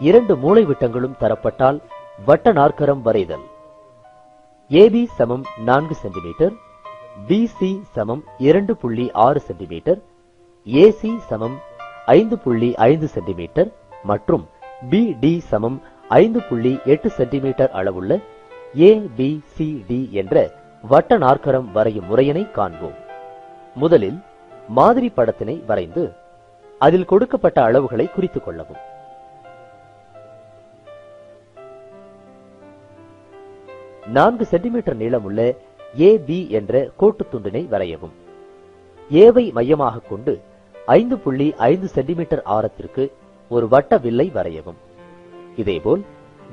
2 மூலை விட்டங்களும் தரப்பட்டால் வட்ட நாற்கரம் வரைதல். AB சமம் 4 சென்டிமீட்டர், BC சமம் 2.6 சென்டிமீட்டர், AC சமம் 5.5 சென்டிமீட்டர் மற்றும் BD சமம் 5.8 சென்டிமீட்டர் அளவுள்ள ABCD என்ற வட்ட நாற்கரம் வரையும் முறையினை காண்போம். முதலில் மாதிரி படத்தினை வரைந்து அதில் கொடுக்கப்பட்ட அளவுகளை குறித்துக் கொள்ளவும். நான்கு சென்டிமீட்டர் நீளமுள்ள AB என்ற கோட்டு துண்டினை வரையவும். ஏவை மையமாக கொண்டு 5.5 சென்டிமீட்டர் ஆரத்திற்கு ஒரு வட்ட வில்லை வரையவும். இதேபோல்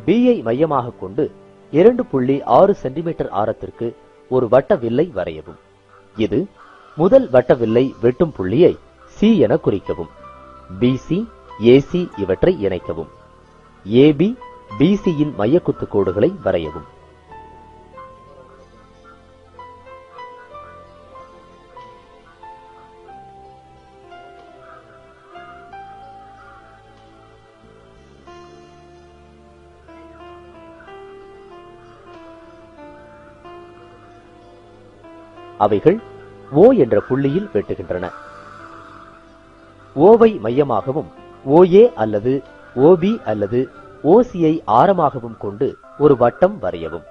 B ஐ மையமாக கொண்டு 2.6 சென்டிமீட்டர் ஆரத்திற்கு ஒரு வட்ட வில்லை வரையவும். இது முதல் வட்ட வில்லை வெட்டும் புள்ளியை C என குறிக்கவும். BC, AC இவற்றை இணைக்கவும். AB, BC யின் மையக்குத்து கோடுகளை வரையவும். அவைகள் O என்ற புள்ளியில் வெட்டுகின்றன. O வை மையமாகவும் OA அல்லது OB அல்லது OC ஐ ஆரமாகவும் கொண்டு ஒரு வட்டம் வரையவும்.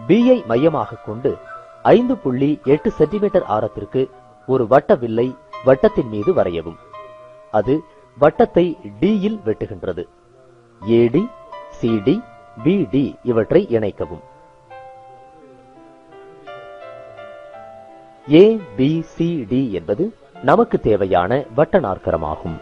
B ஐ மையமாக கொண்டு 5.8 சென்டிமீட்டர் ஆரத்திற்கு ஒரு வட்ட வில்லை வட்டத்தின் மீது வரையவும். அது வட்டத்தை D யில் வெட்டுகின்றது. AD, CD, BD இவற்றை இணைக்கவும். ABCD என்பது நமக்கு தேவையான வட்ட நாற்கரமாகும்.